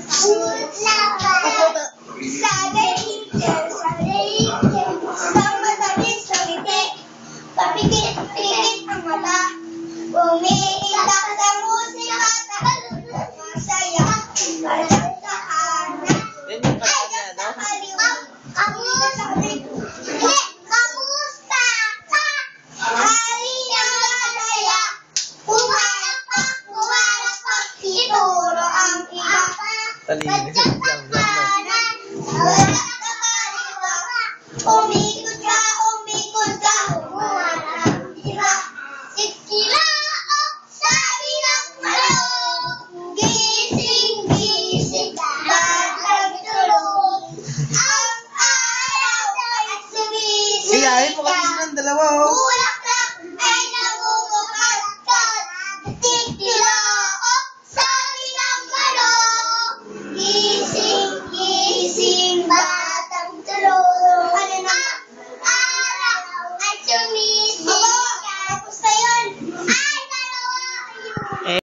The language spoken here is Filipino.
Sa dahitin, sa matamis na ngiti, papikit-pikit ang mata, umiiyak sa musika, masaya, parang sa kanan, ay sa kaliwa, kamusta ka? Halina masaya, pumalakpak, ituro ang iba.